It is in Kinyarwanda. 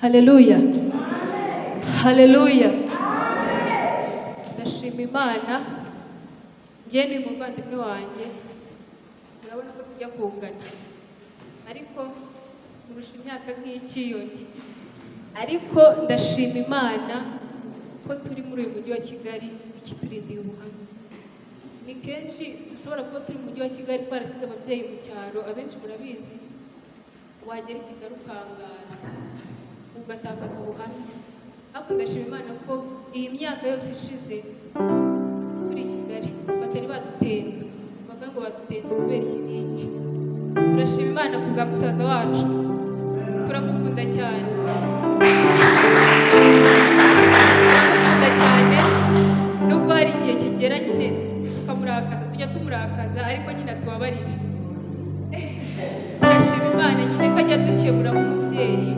Haleluya, haleluya. Ndashima Imana, njye ni umuvandimwe wanjye, urabona ko tujya kungana, ariko murusha imyaka nk'iy'ikiyoni, ariko ndashima Imana ko turi muri uyu mujyi wa Kigali, ikiturindiye ubuhamya. Ni kenshi dushobora kuba turi mu mujyi wa Kigali twarasize ababyeyi mu cyaro, abenshi murabizi, wagera i Kigali ukangara ugatakaza ubuhamya. Ariko ndashima Imana ko iyi myaka yose ishize turi i Kigali batari badutenga, bavuga ngo badutenze kubera iki n'iki. Turashima Imana ku bwa musaza wacu, turamukunda cyane, turamukunda cyane, nubwo hari igihe kigera nyine tukamurakaza, tujya tumurakaza, ariko nyine atubabarire. Turashima Imana nyine ko ajya dukebura nk'umubyeyi,